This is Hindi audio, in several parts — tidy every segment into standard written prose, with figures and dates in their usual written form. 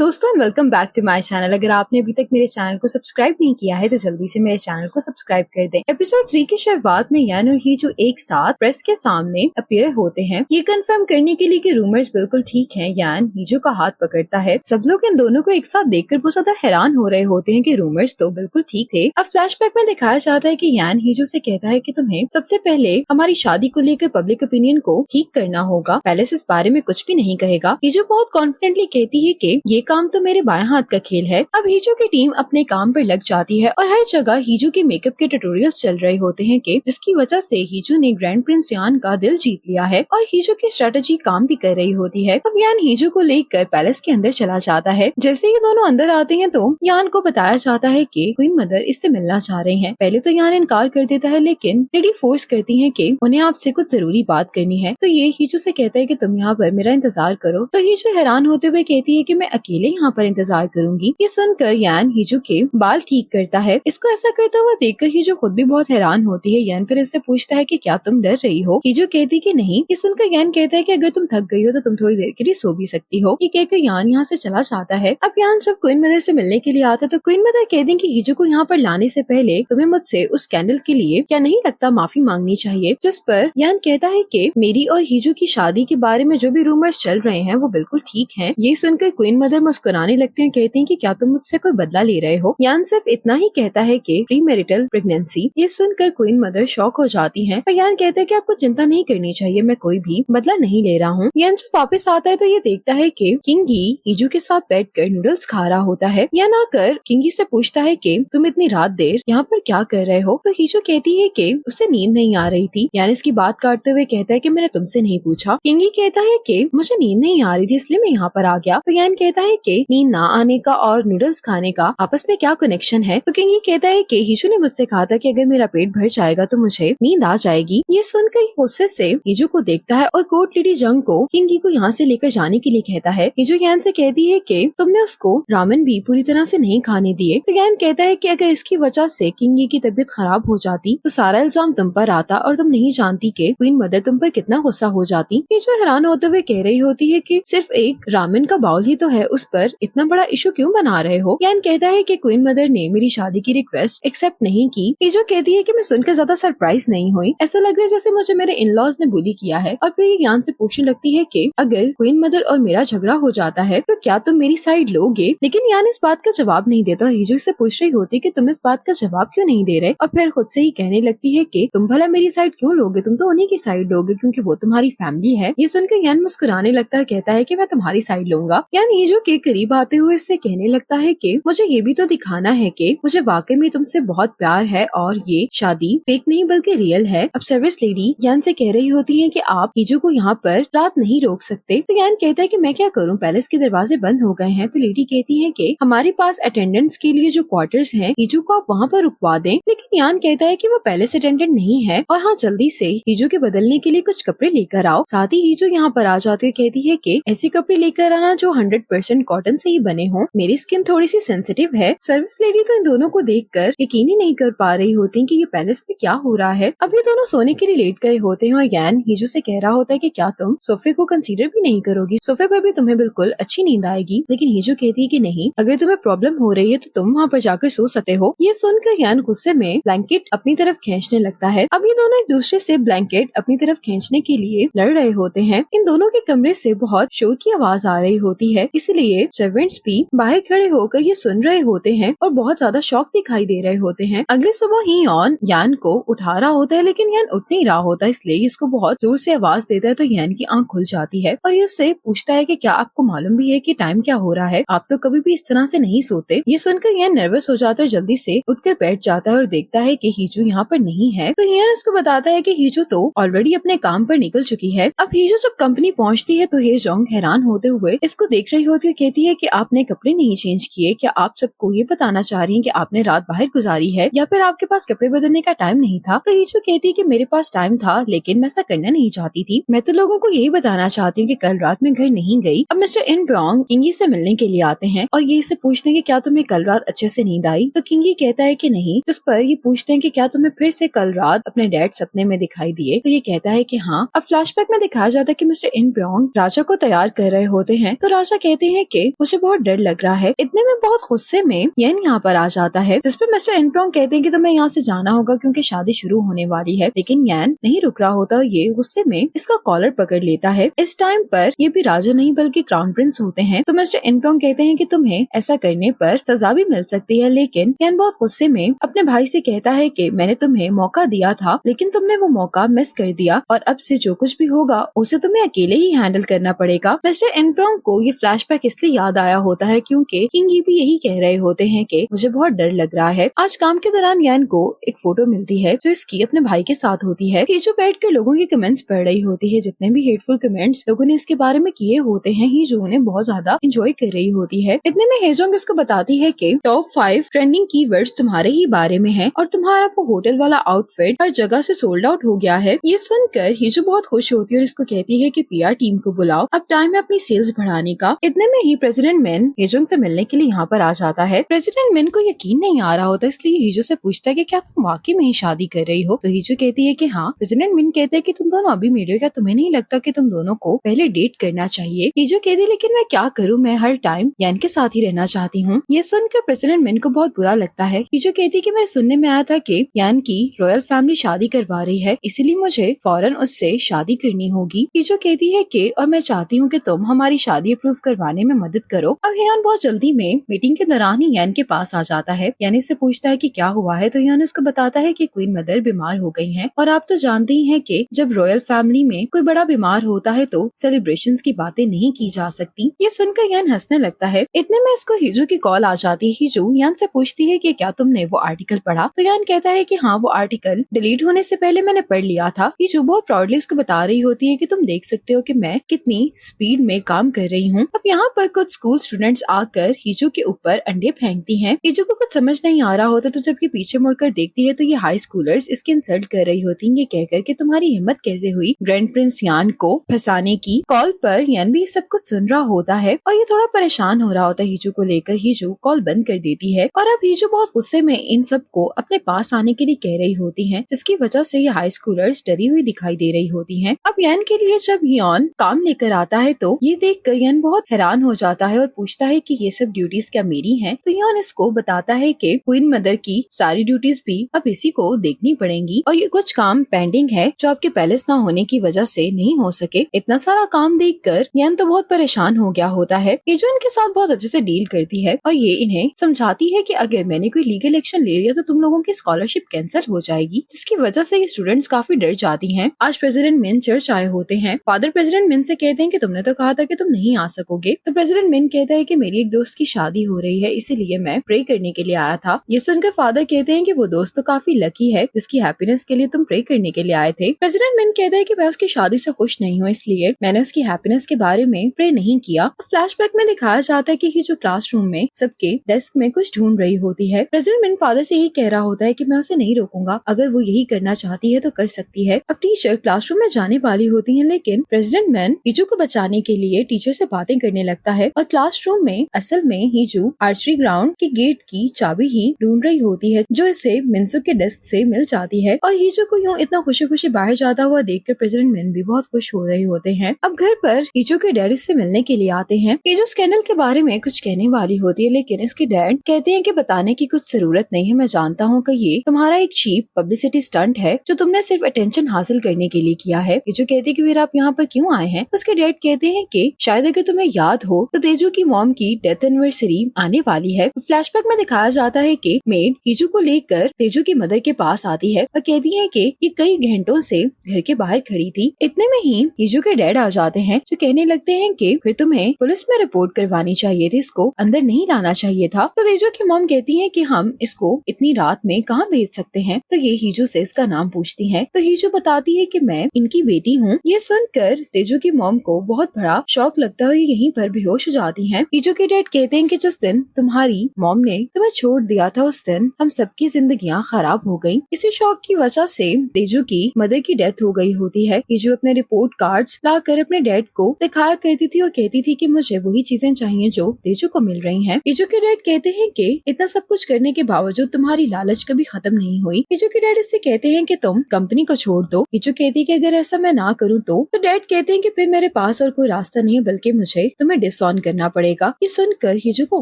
दोस्तों welcome back to my channel. अगर आपने अभी तक मेरे चैनल को सब्सक्राइब नहीं किया है तो जल्दी से मेरे चैनल को सब्सक्राइब कर दें। एपिसोड 3 की शुरुआत में यान और हीजो एक साथ प्रेस के सामने अपीयर होते हैं, ये कंफर्म करने के लिए कि रूमर्स बिल्कुल ठीक हैं। यान हीजो का हाथ पकड़ता है। सब लोग इन दोनों को एक साथ देखकर बहुत ज्यादा हैरान हो रहे होते हैं कि रूमर्स तो बिल्कुल ठीक थे। अब फ्लैशबैक में दिखाया जाता है कि यान हीजो से कहता है कि तुम्हें सबसे पहले हमारी शादी को लेकर पब्लिक ओपिनियन को ठीक करना होगा। पैलेस इस बारे में कुछ भी नहीं कहेगा। हीजो बहुत कॉन्फिडेंटली कहती है कि ये काम तो मेरे बाएं हाथ का खेल है। अब हीजो की टीम अपने काम पर लग जाती है और हर जगह हीजो के मेकअप के ट्यूटोरियल्स चल रहे होते हैं कि जिसकी वजह से हीजो ने ग्रैंड प्रिंस यान का दिल जीत लिया है और हीजो की स्ट्रेटेजी काम भी कर रही होती है। अब यान हीजो को लेकर पैलेस के अंदर चला जाता है। जैसे ही दोनों अंदर आते हैं तो यान को बताया जाता है कि क्वीन मदर इससे मिलना चाह रहे हैं। पहले तो यान इनकार कर देता है, लेकिन लेडी फोर्स करती है कि उन्हें आपसे कुछ जरूरी बात करनी है। तो ये हीजो से कहता है कि तुम यहाँ पर मेरा इंतजार करो। तो हीजो हैरान होते हुए कहती है कि मैं अकेले यहाँ पर इंतजार करूंगी। ये सुनकर यान हीजो के बाल ठीक करता है। इसको ऐसा करता हुआ देखकर हीजो खुद भी बहुत हैरान होती है। यान फिर इससे पूछता है कि क्या तुम डर रही हो? हीजो कहती कि नहीं। ये सुनकर यान कहता है कि अगर तुम थक गई हो तो तुम थोड़ी देर के लिए सो भी सकती हो। ये कहकर यान यहाँ से चला जाता है। अब यान जब क्वीन मदर से मिलने के लिए आता है तो क्वीन मदर कहती है कि हीजो को यहाँ पर लाने से पहले तुम्हें मुझसे उस स्कैंडल के लिए क्या नहीं लगता माफी मांगनी चाहिए। जिस पर यान कहता है कि मेरी और हीजो की शादी के बारे में जो भी रूमर्स चल रहे हैं वो बिल्कुल ठीक हैं। ये सुनकर क्वीन मदर मुस्कुराने लगते हैं, कहती हैं कि क्या तुम मुझसे कोई बदला ले रहे हो? यान सिर्फ इतना ही कहता है कि प्री मैरिटल प्रेगनेंसी। ये सुनकर क्वीन मदर शॉक हो जाती हैं और यान कहता है कि आपको चिंता नहीं करनी चाहिए, मैं कोई भी बदला नहीं ले रहा हूँ। यान जब वापस आता है तो ये देखता है कि किंगी हीजो के साथ बैठकर नूडल्स खा रहा होता है। यान आकर किंगी से पूछता है कि तुम इतनी रात देर यहाँ पर क्या कर रहे हो? तो हीजो कहती है कि उसे नींद नहीं आ रही थी। यान इसकी बात काटते हुए कहता है कि मैंने तुमसे नहीं पूछा। किंगी कहता है कि मुझे नींद नहीं आ रही थी इसलिए मैं यहाँ पर आ गया। तो यान कहता है कि नींद ना आने का और नूडल्स खाने का आपस में क्या कनेक्शन है? तो किंगी कहता है कि हीजो ने मुझसे कहा था कि अगर मेरा पेट भर जाएगा तो मुझे नींद आ जाएगी। ये सुनकर गुस्से से हीजो को देखता है और कोर्ट लेडी जंग को किंगी को यहाँ से लेकर जाने के लिए कहता है। हीजो यान से कहती है कि तुमने उसको रामेन भी पूरी तरह से नहीं खाने दिए। तो यान कहता है कि अगर इसकी वजह से किंगी की तबीयत खराब हो जाती तो सारा इल्जाम तुम पर आता और तुम नहीं जानती कि क्वीन मदर तुम पर कितना गुस्सा हो जाती। हीजो हैरान होते हुए कह रही होती है कि सिर्फ एक रामेन का बाउल ही तो है, उस पर इतना बड़ा इशू क्यों बना रहे हो? यान कहता है कि क्वीन मदर ने मेरी शादी की रिक्वेस्ट एक्सेप्ट नहीं की। हीजो कहती है कि मैं सुनकर ज्यादा सरप्राइज नहीं हुई, ऐसा लग रहा है जैसे मुझे मेरे इन लॉज ने बुली किया है। और फिर यान से पूछने लगती है कि अगर क्वीन मदर और मेरा झगड़ा हो जाता है तो क्या तुम मेरी साइड लोगे? लेकिन यान इस बात का जवाब नहीं देता। हीजो से पूछ रही होती कि तुम इस बात का जवाब क्यों नहीं दे रहे? और फिर खुद से ही कहने लगती है कि तुम भला मेरी साइड क्यों लोगे, तुम तो उन्हीं की साइड लोगे क्योंकि वो तुम्हारी फैमिली है। ये सुनकर यान मुस्कुराने लगता है, कहता है कि मैं तुम्हारी साइड लूंगा। यान हीजो के करीब आते हुए इससे कहने लगता है कि मुझे ये भी तो दिखाना है कि मुझे वाकई में तुमसे बहुत प्यार है और ये शादी फेक नहीं बल्कि रियल है। अब सर्विस लेडी यान से कह रही होती है कि आप हीजो को यहाँ पर रात नहीं रोक सकते। तो यान कहता है कि मैं क्या करूँ, पैलेस के दरवाजे बंद हो गए हैं। तो लेडी कहती है कि हमारे पास अटेंडेंट्स के लिए जो क्वार्टर्स हैं, हीजो को आप वहाँ पर रुकवा दें। लेकिन यान कहता है कि वो पैलेस अटेंडेंट नहीं है और हाँ, जल्दी से हीजो के बदलने के लिए कुछ कपड़े लेकर आओ। साथ ही हीजो यहाँ पर आ जाती है, कहती है कि ऐसे कपड़े लेकर आना जो 100% कॉटन से ही बने हों, मेरी स्किन थोड़ी सी सेंसिटिव है। सर्विस लेडी तो इन दोनों को देखकर यकीन ही नहीं कर पा रही होती कि ये पैलेस में क्या हो रहा है। अब ये दोनों सोने के लिए लेट गए होते हैं और यान हीजो से कह रहा होता है कि क्या तुम सोफे को कंसीडर भी नहीं करोगी? सोफे पर भी तुम्हें बिल्कुल अच्छी नींद आएगी। लेकिन हीजो कहती है कि नहीं, अगर तुम्हें प्रॉब्लम हो रही है तो तुम वहाँ पर जाकर सो सकते हो। ये सुनकर यान गुस्से में ब्लैंकेट अपनी तरफ खींचने लगता है। अब ये दोनों एक दूसरे से ब्लैंकेट अपनी तरफ खींचने के लिए लड़ रहे होते हैं। इन दोनों के कमरे से बहुत शोर की आवाज आ रही होती है, इसलिए सर्वेंट्स भी बाहर खड़े होकर ये सुन रहे होते हैं और बहुत ज्यादा शॉक दिखाई दे रहे होते हैं। अगले सुबह ही ऑन यान को उठा रहा होता है, लेकिन यान उठ नहीं रहा होता, इसलिए इसको बहुत जोर से आवाज देता है। तो यान की आंख खुल जाती है और ये उससे पूछता है कि क्या आपको मालूम भी है कि टाइम क्या हो रहा है? आप तो कभी भी इस तरह से नहीं सोते। ये सुनकर यान नर्वस हो जाता है, जल्दी से उठकर बैठ जाता है और देखता है कि हीजो यहाँ पर नहीं है। तो यान इसको बताता है कि हीजो तो ऑलरेडी अपने काम पर निकल चुकी है। अब हीजो जब कंपनी पहुँचती है तो हेजोंग हैरान होते हुए इसको देख रही होती है, कहती है कि आपने कपड़े नहीं चेंज किए, क्या आप सबको ये बताना चाह रही हैं कि आपने रात बाहर गुजारी है या फिर आपके पास कपड़े बदलने का टाइम नहीं था? तो हीजो कहती है कि मेरे पास टाइम था लेकिन मैं ऐसा करना नहीं चाहती थी। मैं तो लोगों को यही बताना चाहती हूँ कि कल रात मैं घर नहीं गई। अब मिस्टर इन ब्योंग किंगी से मिलने के लिए आते हैं और ये इसे पूछते हैं कि क्या तुम्हें कल रात अच्छे से नींद आई? तो किंगी कहता है कि नहीं। जिस पर ये पूछते हैं कि क्या तुम्हें फिर से कल रात अपने डैड सपने में दिखाई दिए? तो ये कहता है कि हाँ। अब फ्लैशबैक में दिखाया जाता है कि मिस्टर इन ब्योंग राजा को तैयार कर रहे होते हैं। तो राजा कहते हैं के मुझे बहुत डर लग रहा है। इतने में बहुत गुस्से में यन यहाँ पर आ जाता है, जिसपे मिस्टर इनप्रोंग कहते हैं कि तुम्हें यहाँ से जाना होगा क्योंकि शादी शुरू होने वाली है। लेकिन यन नहीं रुक रहा होता और ये गुस्से में इसका कॉलर पकड़ लेता है। इस टाइम पर ये भी राजा नहीं बल्कि क्राउन प्रिंस होते हैं। तो मिस्टर इनप्रोंग कहते हैं कि तुम्हें ऐसा करने पर सजा भी मिल सकती है। लेकिन यन बहुत गुस्से में अपने भाई से कहता है कि मैंने तुम्हें मौका दिया था लेकिन तुमने वो मौका मिस कर दिया और अब से जो कुछ भी होगा उसे तुम्हें अकेले ही हैंडल करना पड़ेगा। मिस्टर इनप्रोंग को ये फ्लैशबैक इसलिए याद आया होता है क्योंकि किंग ये भी यही कह रहे होते हैं कि मुझे बहुत डर लग रहा है। आज काम के दौरान यन को एक फोटो मिलती है जो इसकी अपने भाई के साथ होती है। ये जो बैठ कर लोगों के कमेंट्स पढ़ रही होती है, जितने भी हेटफुल कमेंट्स लोगों ने इसके बारे में किए होते हैं, ही जो उन्हें बहुत ज्यादा एंजॉय कर रही होती है। इतने में हेजोंग इसको बताती है कि टॉप 5 ट्रेंडिंग कीवर्ड्स तुम्हारे ही बारे में है और तुम्हारा वो होटल वाला आउटफिट हर जगह से सोल्ड आउट हो गया है। ये सुनकर हिजो बहुत खुश होती है और इसको कहती है कि पीआर टीम को बुलाओ, अब टाइम है अपनी सेल्स बढ़ाने का। इतने में ही प्रेसिडेंट मिन हेजोंग से मिलने के लिए यहाँ पर आ जाता है। प्रेसिडेंट मिन को यकीन नहीं आ रहा होता, इसलिए हिजो से पूछता है कि क्या तुम वाकई में ही शादी कर रही हो। तो हिजो कहती है कि हाँ। प्रेसिडेंट मिन कहते हैं कि तुम दोनों अभी मिले हो, क्या तुम्हें नहीं लगता कि तुम दोनों को पहले डेट करना चाहिए। हिजो कहती है लेकिन मैं क्या करूँ, मैं हर टाइम यान के साथ ही रहना चाहती हूँ। ये सुनकर प्रेसिडेंट मिन को बहुत बुरा लगता है। हिजो कहती है कि मैं सुनने में आया था कि यान की रॉयल फैमिली शादी करवा रही है, इसीलिए मुझे फौरन उससे शादी करनी होगी। हिजो कहती है कि और मैं चाहती हूँ कि तुम हमारी शादी अप्रूव करवाने में मदद करो। अब यान बहुत जल्दी में मीटिंग के दौरान ही यान के पास आ जाता है। यान इससे पूछता है कि क्या हुआ है, तो यान उसको बताता है कि क्वीन मदर बीमार हो गई हैं और आप तो जानते ही हैं कि जब रॉयल फैमिली में कोई बड़ा बीमार होता है तो सेलिब्रेशंस की बातें नहीं की जा सकती। ये सुनकर यान हंसने लगता है। इतने में इसको हिजो की कॉल आ जाती है। हिजो यान से पूछती है कि क्या तुमने वो आर्टिकल पढ़ा, तो यान कहता है कि हाँ, वो आर्टिकल डिलीट होने से पहले मैंने पढ़ लिया था। हिजो बहुत प्राउडली उसको बता रही होती है कि तुम देख सकते हो कि मैं कितनी स्पीड में काम कर रही हूँ। अब यहाँ पर कुछ स्कूल स्टूडेंट्स आकर हिजो के ऊपर अंडे फेंकती हैं। हिजो को कुछ समझ नहीं आ रहा होता, तो जब ये पीछे मुड़कर देखती है तो ये हाई स्कूलर्स इसकी इंसल्ट कर रही होती हैं, ये कहकर कि तुम्हारी हिम्मत कैसे हुई ग्रैंड प्रिंस यान को फंसाने की। कॉल पर यान भी सब कुछ सुन रहा होता है और ये थोड़ा परेशान हो रहा होता है हिजो को लेकर। हिजो कॉल बंद कर देती है और अब हिजो बहुत गुस्से में इन सब को अपने पास आने के लिए कह रही होती है, जिसकी वजह से ये हाई स्कूलर्स डरी हुई दिखाई दे रही होती हैं। अब यान के लिए जब यन काम लेकर आता है तो ये देखकर यन बहुत हैरान हो जाता है और पूछता है कि ये सब ड्यूटीज क्या मेरी हैं? तो यन इसको बताता है कि क्वीन मदर की सारी ड्यूटीज भी अब इसी को देखनी पड़ेंगी और ये कुछ काम पेंडिंग है जो आपके पैलेस ना होने की वजह से नहीं हो सके। इतना सारा काम देखकर यन तो बहुत परेशान हो गया होता है। ये जो इनके साथ बहुत अच्छे से डील करती है और ये इन्हें समझाती है कि अगर मैंने कोई लीगल एक्शन ले लिया तो तुम लोगों की स्कॉलरशिप कैंसिल हो जाएगी, जिसकी वजह से ये स्टूडेंट्स काफी डर जाती हैं। आज प्रेसिडेंट मिन चर्च आए होते हैं। फादर प्रेसिडेंट मिन से कहते हैं कि तुमने तो कहा था कि तुम नहीं आ सकोगे। तो प्रेसिडेंट मिन कहता है कि मेरी एक दोस्त की शादी हो रही है, इसीलिए मैं प्रे करने के लिए आया था। ये सुनकर फादर कहते हैं कि वो दोस्त तो काफी लकी है जिसकी हैप्पीनेस के लिए तुम प्रे करने के लिए आए थे। प्रेसिडेंट मिन कहता है कि मैं उसकी शादी से खुश नहीं हूँ, इसलिए मैंने उसकी हैप्पीनेस के बारे में प्रे नहीं किया। फ्लैशबैक में दिखाया जाता है कि ये जो क्लासरूम में सबके डेस्क में कुछ ढूंढ रही होती है। प्रेसिडेंट मिन फादर से यही कह रहा होता है कि मैं उसे नहीं रोकूंगा, अगर वो यही करना चाहती है तो कर सकती है। अब टीचर क्लासरूम में जाने वाली होती है, लेकिन प्रेसिडेंट मिन हिजू को बचाने के लिए टीचर से बातें करने लगता है और क्लासरूम में असल में हिजू आर्चरी ग्राउंड के गेट की चाबी ही ढूंढ रही होती है, जो इसे मिन्सु के डेस्क से मिल जाती है। और हिजू को यूँ इतना खुशी खुशी बाहर जाता हुआ देखकर प्रेसिडेंट मिन भी बहुत खुश हो रहे होते हैं। अब घर पर हिजू के डैडी से मिलने के लिए आते हैं। हिजू स्कैंडल के बारे में कुछ कहने वाली होती है, लेकिन इसके डैड कहते हैं कि बताने की कुछ जरूरत नहीं है, मैं जानता हूँ कि ये तुम्हारा एक चीप पब्लिसिटी स्टंट है जो तुमने सिर्फ अटेंशन हासिल करने के लिए किया है। हिजू कहती है कि फिर आप यहाँ पर क्यों आए हैं? उसके डैड कहते हैं कि शायद अगर तुम्हें याद हो तो तेजू की मॉम की डेथ एनिवर्सरी आने वाली है। फ्लैशबैक में दिखाया जाता है कि मेड हिजू को लेकर तेजू की मदर के पास आती है और कहती है कि ये कई घंटों से घर के बाहर खड़ी थी। इतने में ही हिजू के डैड आ जाते हैं जो कहने लगते हैं कि फिर तुम्हें पुलिस में रिपोर्ट करवानी चाहिए थी, इसको अंदर नहीं लाना चाहिए था। तो तेजू की मॉम कहती है कि हम इसको इतनी रात में कहाँ भेज सकते हैं। तो ये हिजू से इसका नाम पूछती है, तो हिजू बताती है कि मैं इनकी बेटी हूँ। ये सुनकर तेजू की मॉम को बहुत बड़ा शौक लगता है और यहीं पर बेहोश हो जाती हैं। हिजू के डैड कहते हैं कि जिस दिन तुम्हारी मॉम ने तुम्हें छोड़ दिया था उस दिन हम सबकी जिंदगियां खराब हो गयी। इसी शौक की वजह से तेजू की मदर की डेथ हो गई होती है। हिजू अपने रिपोर्ट कार्ड्स लाकर अपने डैड को दिखाया करती थी और कहती थी कि मुझे वही चीजें चाहिए जो तेजू को मिल रही हैं। हिजू के डैड कहते हैं कि इतना सब कुछ करने के बावजूद तुम्हारी लालच कभी खत्म नहीं हुई। हिजू के डैड इससे कहते हैं कि तुम कंपनी को छोड़ दो। हिजू कहती है कि अगर ऐसा मैं ना करूँ तो डैड कहते हैं कि फिर मेरे पास और कोई रास्ता नहीं है बल्कि मुझे तुम्हें डिसऑन करना पड़ेगा। ये सुनकर हीजू को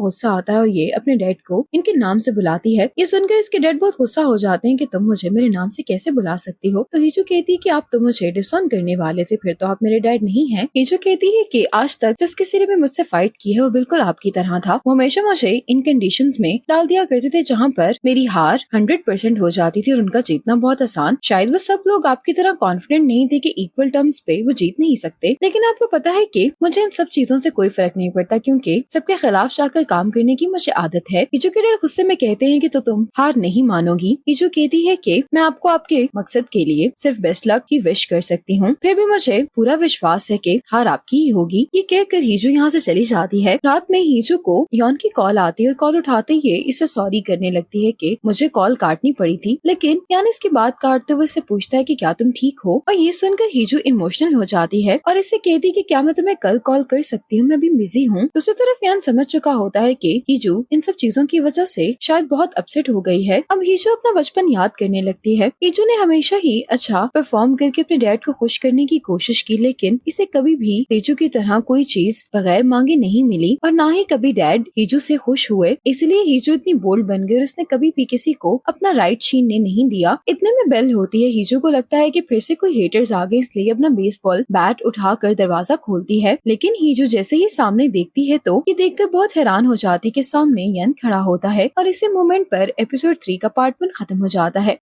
गुस्सा आता है और ये अपने डैड को इनके नाम से बुलाती है। ये सुनकर इसके डैड बहुत गुस्सा हो जाते हैं कि तुम मुझे मेरे नाम से कैसे बुला सकती हो। तो हीजू कहती है कि आप तो मुझे डिसऑन करने वाले थे, फिर तो आप मेरे डैड नहीं हैं। हीजू कहती है कि आज तक जिस किसी ने भी मुझसे फाइट की है वो बिल्कुल आपकी तरह था। वो हमेशा मुझे इन कंडीशंस में डाल दिया करते थे जहाँ पर मेरी हार 100% हो जाती थी और उनका जीतना बहुत आसान। शायद वो सब लोग आपकी तरह कॉन्फिडेंट नहीं थे कि इक्वल टर्म्स पे वो जीत नहीं सकते, लेकिन आपको पता है कि मुझे इन सब चीजों से कोई फर्क नहीं पड़ता क्योंकि सबके खिलाफ जाकर काम करने की मुझे आदत है। हीजू के डैड गुस्से में कहते हैं कि तो तुम हार नहीं मानोगी। हीजू कहती है कि मैं आपको आपके मकसद के लिए सिर्फ बेस्ट लक की विश कर सकती हूँ, फिर भी मुझे पूरा विश्वास है कि हार आपकी ही होगी। ये कहकर हीजू यहाँ से चली जाती है। रात में हीजू को यॉन की कॉल आती है और कॉल उठाते ही इसे सॉरी करने लगती है कि मुझे कॉल काटनी पड़ी थी, लेकिन यान इसकी बात काटते हुए इसे पूछता है कि क्या तुम ठीक हो। और ये सुनकर हीजू इमोशनल हो जाती है और इसे कहती है कि क्या मैं तुम्हें कल कॉल कर सकती हूँ, मैं भी बिजी हूँ। दूसरी तरफ यान समझ चुका होता है कि हीजू इन सब चीजों की वजह से शायद बहुत अपसेट हो गई है। अब हीजू अपना बचपन याद करने लगती है। हीजू ने हमेशा ही अच्छा परफॉर्म करके अपने डैड को खुश करने की कोशिश की, लेकिन इसे कभी भी हीजू की तरह कोई चीज बगैर मांगे नहीं मिली और ना ही कभी डैड हीजू से खुश हुए। इसलिए हीजू इतनी बोल्ड बन गई और उसने कभी भी किसी को अपना राइट छीनने नहीं दिया। इतने में बेल होती है। हीजू को लगता है कि फिर से कोई हेटर्स आ गए, इसलिए अपना बेसबॉल बैट उठाकर दरवाजा खोलती है, लेकिन हीजू जैसे ही सामने देखती है तो ये देखकर बहुत हैरान हो जाती है कि सामने यन खड़ा होता है। और इसी मोमेंट पर एपिसोड 3 का पार्ट 1 खत्म हो जाता है।